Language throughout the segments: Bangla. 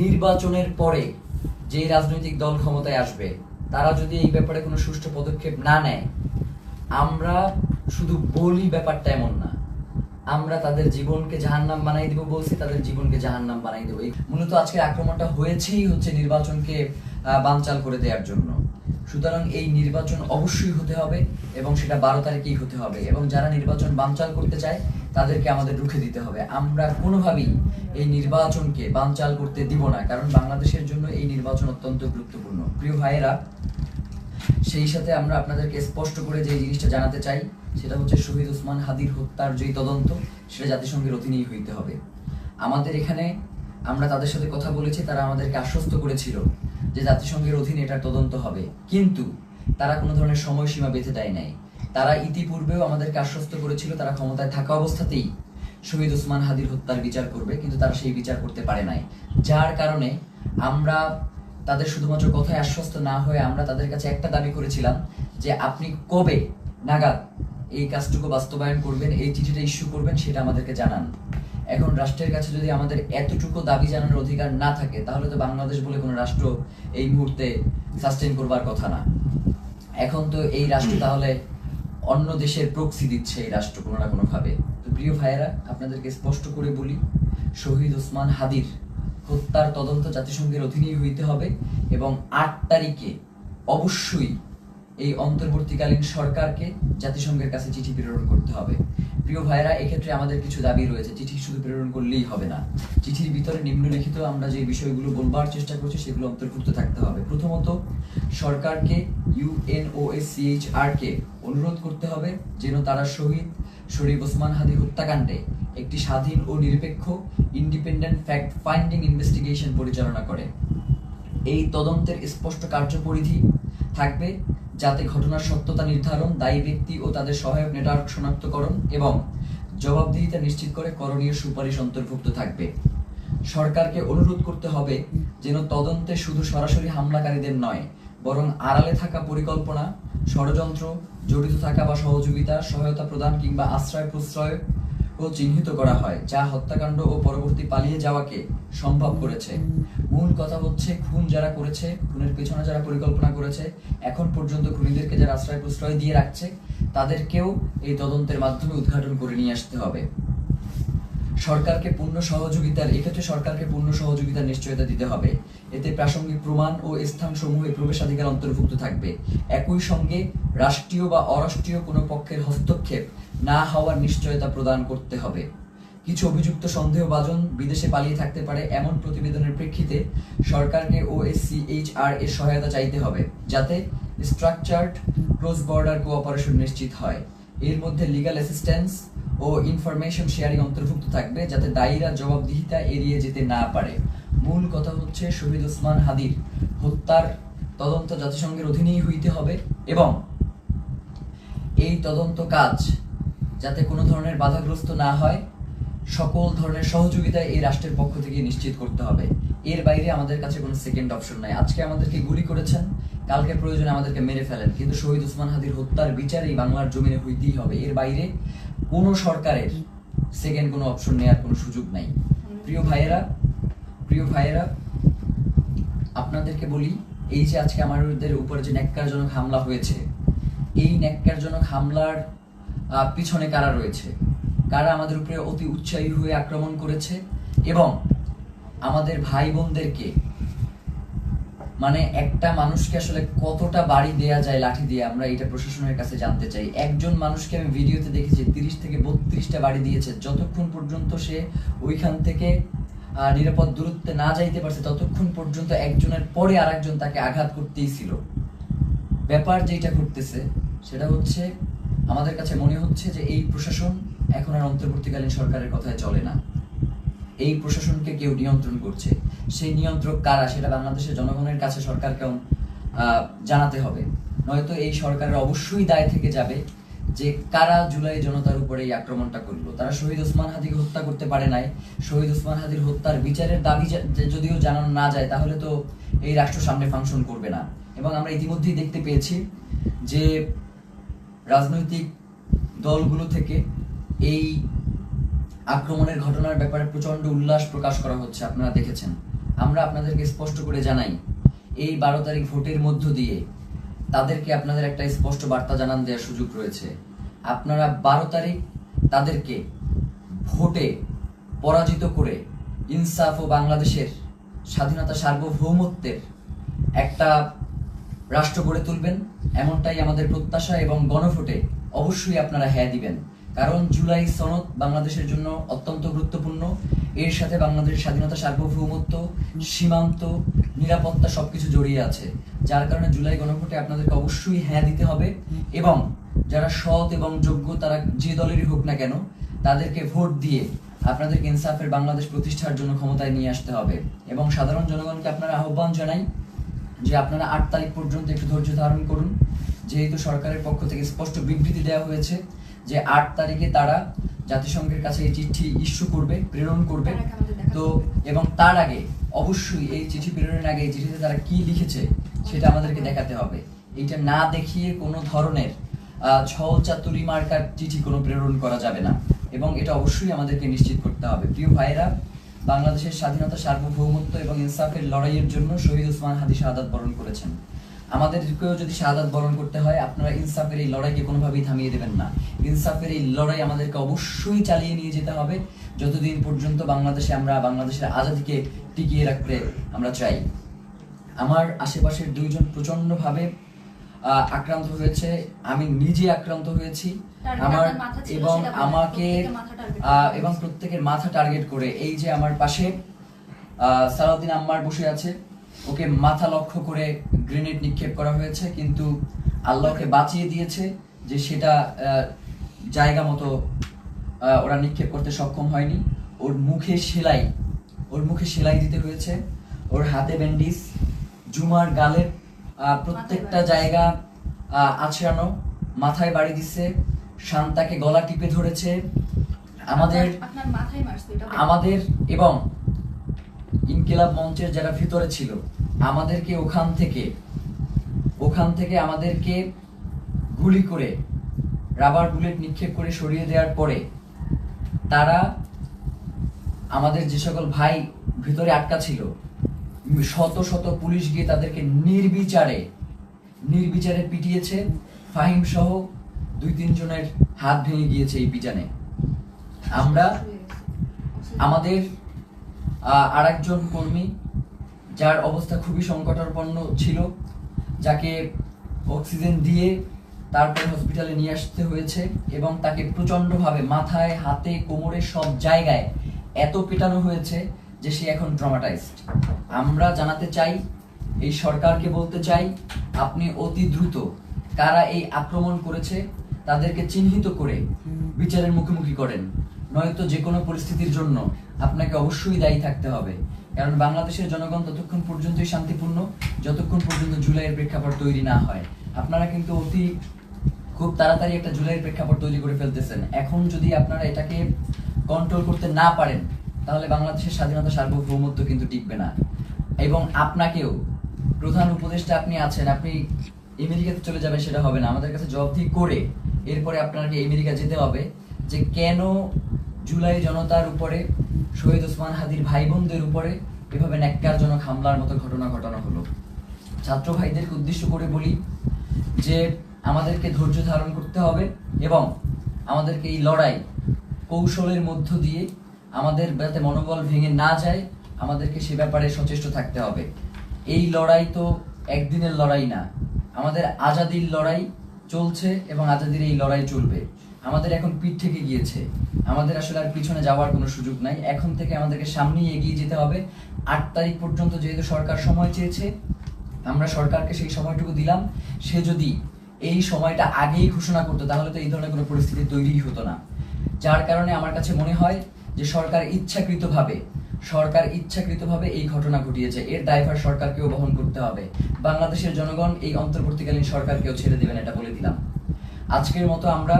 নির্বাচনের পরে যে রাজনৈতিক দল ক্ষমতায় আসবে তারা যদি এই ব্যাপারে কোনো সুষ্ঠু পদক্ষেপ না নেয়, আমরা শুধু বলি ব্যাপারটা এমন না, আমরা তাদের জীবনকে জাহান্নাম বানাই দিব বলছি, তাদের জীবনকে জাহান্নাম বানাই দেবো। মূলত আজকের আক্রমণটা হয়েছেই হচ্ছে নির্বাচনকে বানচাল করে দেওয়ার জন্য। সুতরাং এই নির্বাচন অবশ্যই হতে হবে এবং সেটা 12 তারিখেই হতে হবে, এবং যারা নির্বাচন বানচাল করতে চায় তাদেরকে আমাদের রুখে দিতে হবে। আমরা কোনোভাবেই এই নির্বাচনকে বানচাল করতে দিব না, কারণ বাংলাদেশের জন্য এই নির্বাচন অত্যন্ত গুরুত্বপূর্ণ। প্রিয় ভাইয়েরা, সেই সাথে আমরা আপনাদেরকে স্পষ্ট করে যে জিনিসটা জানাতে চাই সেটা হচ্ছে শহীদ ওসমান হাদির হত্যার যে তদন্ত সেটা জাতিসংঘের অধীনেই হইতে হবে। আমাদের এখানে আমরা তাদের সাথে কথা বলেছি, তারা আমাদেরকে আশ্বস্ত করেছিল যে জাতিসংঘের অধীনে এটার তদন্ত হবে, কিন্তু তারা কোনো ধরনের সময়সীমা বেঁধে দেয় নাই। তারা ইতিপূর্বেও আমাদেরকে আশ্বস্ত করেছিল তারা ক্ষমতায় থাকা অবস্থাতেই শহীদ ওসমান হাদির হত্যার বিচার করবে, কিন্তু তারা সেই বিচার করতে পারে নাই। যার কারণে আমরা তাদের শুধুমাত্র কথায় আশ্বস্ত না হয়ে আমরা তাদের কাছে একটা দাবি করেছিলাম যে আপনি কবে নাগাদ এই কাজটুকু বাস্তবায়ন করবেন, এই চিঠিটা ইস্যু করবেন, সেটা আমাদেরকে জানান। এখন রাষ্ট্রের কাছে যদি আমাদের এতটুকু দাবি জানানোর অধিকার না থাকে, তাহলে তো বাংলাদেশ বলে কোনো রাষ্ট্র এই মুহূর্তে সাস্টেইন করবার কথা না। এখন তো এই রাষ্ট্র তাহলে অন্য দেশের প্রক্সি দিচ্ছে এই রাষ্ট্র কোনো না কোনো ভাবে। তো প্রিয় ভাইয়েরা, আপনাদেরকে স্পষ্ট করে বলি, শহীদ ওসমান হাদির হত্যার তদন্ত জাতিসংঘের অধীনেই হইতে হবে এবং 8 তারিখে অবশ্যই এই অন্তর্বর্তীকালীন সরকারকে জাতিসংঘের কাছে চিঠি প্রেরণ করতে হবে। প্রিয় ভাইরা, এক্ষেত্রে আমাদের কিছু দাবি রয়েছে। চিঠি শুধু প্রেরণ করলেই হবে না, চিঠির ভিতরে নিম্নলিখিত আমরা যে বিষয়গুলো বলবার চেষ্টা করছি সেগুলো অন্তর্ভুক্ত থাকতে হবে। প্রথমত, সরকারকে UNOSCHR কে অনুরোধ করতে হবে যেন তারা শহীদ শরীফ ওসমান হাদি হত্যাকাণ্ডে একটি স্বাধীন ও নিরপেক্ষ ইন্ডিপেন্ডেন্ট ফ্যাক্ট ফাইন্ডিং ইনভেস্টিগেশন পরিচালনা করে। এই তদন্তের স্পষ্ট কার্যপরিধি থাকবে যাতে ঘটনার সত্যতা নির্ধারণ, দায়ী ব্যক্তি ও তাদের সহায়ক নেটওয়ার্ক শনাক্তকরণ এবং জবাবদিহিতা নিশ্চিত করে করণীয় সুপারিশ অন্তর্ভুক্ত থাকবে। সরকারকে অনুরোধ করতে হবে যেন তদন্তে শুধু সরাসরি হামলাকারীদের নয়, বরং আড়ালে থাকা পরিকল্পনা, ষড়যন্ত্র, জড়িত থাকা বা সহযোগিতা, সহায়তা প্রদান কিংবা আশ্রয় প্রশ্রয় ও চিহ্নিত করা হয়, যা হত্যাকাণ্ড ও পরবর্তী পালিয়ে যাওয়াকে সম্ভব করেছে। মূল কথা হচ্ছে, খুন যারা করেছে, খুনের পেছনে যারা পরিকল্পনা করেছে, এখন পর্যন্ত খুনিদেরকে যারা আশ্রয় প্রশ্রয় দিয়ে রাখছে, তাদেরকেও এই তদন্তের মাধ্যমে উদ্ঘাটন করে নিয়ে আসতে হবে। সরকারকে পূর্ণ সহযোগিতার নিশ্চয়তা দিতে হবে। এতে প্রাসঙ্গিক প্রমাণ ও স্থানসমূহে প্রবেশাধিকার অন্তর্ভুক্ত থাকবে। একই সঙ্গে রাষ্ট্রীয় বা অরাষ্ট্রীয় কোনো পক্ষের হস্তক্ষেপ না হওয়ার নিশ্চয়তা প্রদান করতে হবে। কিছু অভিযুক্ত সন্দেহভাজন বিদেশে পালিয়ে থাকতে পারে এমন প্রতিবেদনের প্রেক্ষিতে সরকারকে OSCHR এর সহায়তা চাইতে হবে, যাতে স্ট্রাকচারড ক্রস বর্ডার কোঅপারেশন নিশ্চিত হয়। এর মধ্যে লিগ্যাল অ্যাসিস্ট্যান্স ও ইনফরমেশন শেয়ারিং অন্তর্ভুক্ত থাকবে, যাতে দায়ীরা জবাবদিহিতা এড়িয়ে যেতে না পারে। মূল কথা হচ্ছে, শহীদ ওসমান হাদির হত্যার তদন্ত জাতিসংঘের অধীনেই হইতে হবে এবং এই তদন্ত কাজ যাতে কোনো ধরনের বাধাগ্রস্ত না হয়, সকল ধরনের সহযোগিতা এই রাষ্ট্রের পক্ষ থেকে নিশ্চিত করতে হবে। এর বাইরে আমাদের কাছে কোনো সেকেন্ড অপশন নাই। আজকে আমাদেরকে গুলি করেছেন, কালকে প্রয়োজনে আমাদেরকে মেরে ফেলেন, কিন্তু শহীদ ওসমান হাদির হত্যার বিচার এই বাংলার জমিনে হইতেই হবে। এর বাইরে কোনো সরকারের সেকেন্ড কোনো অপশন নেওয়ার কোনো সুযোগ নাই। প্রিয় ভাইয়েরা, আপনাদেরকে বলি, এই যে আজকে আমাদের উপরে যে ন্যাক্কারজনক হামলা হয়েছে, এই ন্যাক্কারজনক হামলার পিছনে কারা রয়েছে, কারা আমাদের উপরে অতি উৎসাহী হয়ে আক্রমণ করেছে এবং আমাদের ভাই বোনদেরকে, মানে একটা মানুষকে আসলে কতটা বাড়ি দেয়া যায় লাঠি দিয়ে, আমরা এটা প্রশাসনের কাছে জানতে চাই। একজন মানুষকে আমি ভিডিওতে দেখেছি 30 থেকে 32টা বাড়ি দিয়েছে। যতক্ষণ পর্যন্ত সে ওইখান থেকে নিরাপদ দূরত্বে না যাইতে পারছে, ততক্ষণ পর্যন্ত একজনের পরে আরেকজন তাকে আঘাত করতেই ছিল। ব্যাপার যেটা ঘটতেছে সেটা হচ্ছে, আমাদের কাছে মনে হচ্ছে যে এই প্রশাসন এখন আর অন্তর্বর্তীকালীন সরকারের কথায় চলে না। এই প্রশাসনকে কেউ নিয়ন্ত্রণ করছে। সেই নিয়ন্ত্রক কারা সেটা বাংলাদেশের জনগণের কাছে সরকারকে জানাতে হবে, নয়তো এই সরকারের অবশ্যই দায় থেকে যাবে যে কারা জুলাই জনতার উপরে এই আক্রমণটা করলো। তারা শহীদ ওসমান হাদিকে হত্যা করতে পারে নাই। শহীদ ওসমান হাদির হত্যার বিচারের দাবি যদিও জানানো না যায়, তাহলে তো এই রাষ্ট্র সামনে ফাংশন করবে না। এবং আমরা ইতিমধ্যেই দেখতে পেয়েছি যে রাজনৈতিক দলগুলো থেকে এই আক্রমণের ঘটনার ব্যাপারে প্রচন্ড উল্লাস প্রকাশ করা হচ্ছে। আপনারা দেখেছেন, আমরা আপনাদেরকে স্পষ্ট করে জানাই, এই 12 তারিখ ভোটের মধ্য দিয়ে তাদেরকে আপনাদের একটা স্পষ্ট বার্তা জানান দেওয়ার সুযোগ রয়েছে। আপনারা 12 তারিখ তাদেরকে ভোটে পরাজিত করে ইনসাফ ও বাংলাদেশের স্বাধীনতা সার্বভৌমত্বের একটা রাষ্ট্র গড়ে তুলবেন, এমনটাই আমাদের প্রত্যাশা। এবং গণভোটে অবশ্যই আপনারা হ্যাঁ দিবেন, কারণ জুলাই সনদ বাংলাদেশের জন্য অত্যন্ত গুরুত্বপূর্ণ। এর সাথে বাংলাদেশের স্বাধীনতা সার্বভৌমত্ব, সীমান্ত, নিরাপত্তা সবকিছু জড়িয়ে আছে। যার কারণে জুলাই গণভোটে আপনাদেরকে অবশ্যই হ্যাঁ দিতে হবে। এবং যারা সৎ এবং যোগ্য, তারা যে দলেরই হোক না কেন, তাদেরকে ভোট দিয়ে আপনাদেরকে ইনসাফের বাংলাদেশ প্রতিষ্ঠার জন্য ক্ষমতায় নিয়ে আসতে হবে। এবং সাধারণ জনগণকে আপনারা আহ্বান জানাই যে আপনারা 8 তারিখ পর্যন্ত একটু ধৈর্য ধারণ করুন, যেহেতু সরকারের পক্ষ থেকে স্পষ্ট বিবৃতি দেওয়া হয়েছে যে 8 তারিখে তারা জাতিসংঘের কাছে এই চিঠি ইস্যু করবে, প্রেরণ করবে। তো এবং তার আগে অবশ্যই এই চিঠি প্রেরণের আগে এই চিঠিতে তারা কি লিখেছে সেটা আমাদেরকে দেখাতে হবে। এটা না দেখিয়ে কোনো ধরনের ছল চাতুরি মার্কার চিঠি কোনো প্রেরণ করা যাবে না, এবং এটা অবশ্যই আমাদেরকে নিশ্চিত করতে হবে। প্রিয় ভাইরা, বাংলাদেশের স্বাধীনতা সার্বভৌমত্ব এবং ইনসাফের লড়াইয়ের জন্য শহীদ ওসমান হাদি শাহাদাত বরণ করেছেন। আমাদেরকেও যদি শাহাদাত বরণ করতে হয়, আপনারা ইনসাফের এই লড়াইকে কোনোভাবেই থামিয়ে দেবেন না। ইনসাফের এই লড়াই আমাদেরকে অবশ্যই চালিয়ে নিয়ে যেতে হবে যতদিন পর্যন্ত বাংলাদেশে আমরা বাংলাদেশের আজাদিকে টিকিয়ে রাখতে আমরা চাই। আমার আশেপাশের 2 জন প্রচন্ডভাবে আক্রান্ত হয়েছে, আমি নিজে আক্রান্ত হয়েছি। আমার এবং আমাকে এবং প্রত্যেকের মাথা টার্গেট করে, এই যে আমার পাশে সালাউদ্দিন আম্মার বসে আছে, ওকে মাথা লক্ষ্য করে গ্রেনেড নিক্ষেপ করা হয়েছে, কিন্তু আল্লাহকে বাঁচিয়ে দিয়েছে যে সেটা জায়গা মতো ওরা নিক্ষেপ করতে সক্ষম হয়নি। ওর মুখে সেলাই দিতে হয়েছে, ওর হাতে ব্যান্ডিজ, জুমার গালের প্রত্যেকটা জায়গা আছড়ানো, মাথায় বাড়ি দিচ্ছে, শান্তাকে গলা টিপে ধরেছে। আমাদের এবং ইনকিলাব মঞ্চের যারা ভিতরে ছিল, আমাদেরকে ওখান থেকে আমাদেরকে গুলি করে, রাবার বুলেট নিক্ষেপ করে সরিয়ে দেওয়ার পরে তারা আমাদের যে সকল ভাই ভিতরে আটকা ছিল, শত শত পুলিশ গিয়ে তাদেরকে নির্বিচারে পিটিয়েছে। ফাহিম সহ 2-3 জনের হাত ভেঙে গিয়েছে এই পিটানে। আমরা আমাদের আরেকজন কর্মী, যার অবস্থা খুবই সংকটাপন্ন ছিল, যাকে অক্সিজেন দিয়ে তারপরে হসপিটালে নিয়ে আসতে হয়েছে, এবং তাকে প্রচন্ডভাবে মাথায়, হাতে, কোমরে সব জায়গায় এত পেটানো হয়েছে যে সে এখন ট্রমাটাইজড। আমরা জানাতে চাই, এই সরকারকে বলতে চাই, আপনি অতি দ্রুত কারা এই আক্রমণ করেছে তাদেরকে চিহ্নিত করে বিচারের মুখোমুখি করেন, নয়তো যে কোনো পরিস্থিতির জন্য আপনাকে অবশ্যই দায়ী থাকতে হবে। কারণ বাংলাদেশের জনগণ ততক্ষণ পর্যন্তই শান্তিপূর্ণ যতক্ষণ পর্যন্ত জুলাইয়ের প্রেক্ষাপট তৈরি না হয়। আপনারা কিন্তু খুব তাড়াতাড়ি একটা জুলাইয়ের প্রেক্ষাপট তৈরি করে ফেলতেছেন। এখন যদি আপনারা এটাকে কন্ট্রোল করতে না পারেন, তাহলে বাংলাদেশের স্বাধীনতা সার্বভৌমত্ব কিন্তু টিকবে না। এবং আপনাকেও, প্রধান উপদেষ্টা আপনি আছেন, আপনি আমেরিকাতে চলে যাবেন সেটা হবে না। আমাদের কাছে জবাবদিহি করে এরপরে আপনাকে আমেরিকা যেতে হবে যে কেন জুলাই জনতার উপরে, শহীদ ওসমান হাদির ভাই বোনদের উপরে এভাবে ন্যাক্কারজনক হামলার মতো ঘটনা ঘটানো হলো। ছাত্র ভাইদেরকে উদ্দেশ্য করে বলি যে আমাদেরকে ধৈর্য ধারণ করতে হবে, এবং আমাদেরকে এই লড়াই কৌশলের মধ্য দিয়ে আমাদের যাতে মনোবল ভেঙে না যায়, আমাদেরকে সে ব্যাপারে সচেষ্ট থাকতে হবে। এই লড়াই তো একদিনের লড়াই না, আমাদের আজাদির লড়াই চলছে এবং আজাদির এই লড়াই চলবে। আমাদের এখন পিঠ থেকে গিয়েছে, আমাদের আসলে আর পিছনে যাওয়ার কোনো সুযোগ নাই। এখন থেকে আমাদেরকে সামনেই এগিয়ে যেতে হবে। 8 তারিখ পর্যন্ত যেহেতু সরকার সময় চেয়েছে, আমরা সরকারকে সেই সময়টুকু দিলাম। সে যদি এই সময়টা আগেই ঘোষণা করতো তাহলে তো এই ধরনের কোনো পরিস্থিতি তৈরি হতো না। যার কারণে আমার কাছে মনে হয় যে সরকার ইচ্ছাকৃতভাবে এই ঘটনা ঘটিয়েছে, এর দায়ভার সরকারকেও বহন করতে হবে। বাংলাদেশের জনগণ এই অন্তর্বর্তীকালীন সরকারকেও ছেড়ে দেবেন, এটা বলে দিলাম। আজকের মতো আমরা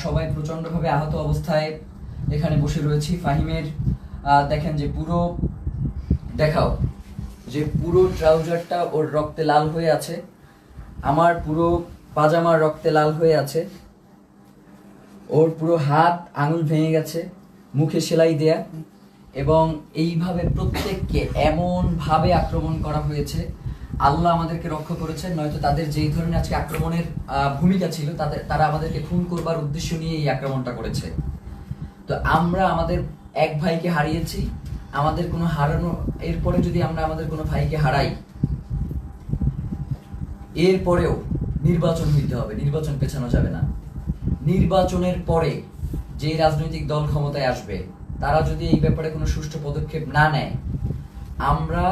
সবাই প্রচন্ডভাবে আহত অবস্থায় এখানে বসে রয়েছি। ফাহিমের দেখেন যে পুরো ট্রাউজারটা ওর রক্তে লাল হয়ে আছে, আমার পুরো পাজামার রক্তে লাল হয়ে আছে, ওর পুরো হাত আঙুল ভেঙে গেছে, মুখে সেলাই দেয়া। এবং এইভাবে প্রত্যেককে এমন ভাবে আক্রমণ করা হয়েছে, আল্লাহ আমাদেরকে রক্ষা করেছেন, নয়তো তাদের যেই ধরনের আজকে আক্রমণের ভূমিকা ছিল, তারা আমাদেরকে খুন করবার উদ্দেশ্য নিয়ে এই আক্রমণটা করেছে। তো আমরা আমাদের এক ভাইকে হারিয়েছি, আমাদের কোনো হারানো, এরপরে যদি আমরা আমাদের কোনো ভাইকে হারাই, এরপরেও নির্বাচন হইতে হবে, নির্বাচন পেছানো যাবে না। নির্বাচনের পরে যে রাজনৈতিক দল ক্ষমতায় আসবে, তারা যদি এই ব্যাপারে কোনো সুষ্ঠু পদক্ষেপ না নেয়, আমরা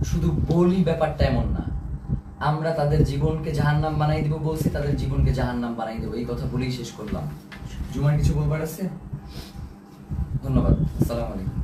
শুধু বলি ব্যাপারটা এমন না, আমরা তাদের জীবনকে জাহান্নাম বানাই দিব বলছি, তাদের জীবনকে জাহান্নাম বানাই দেবো, এই কথা বলেই শেষ করলাম। জুমার কিছু বলবার আছে? ধন্যবাদ। আসসালামু আলাইকুম।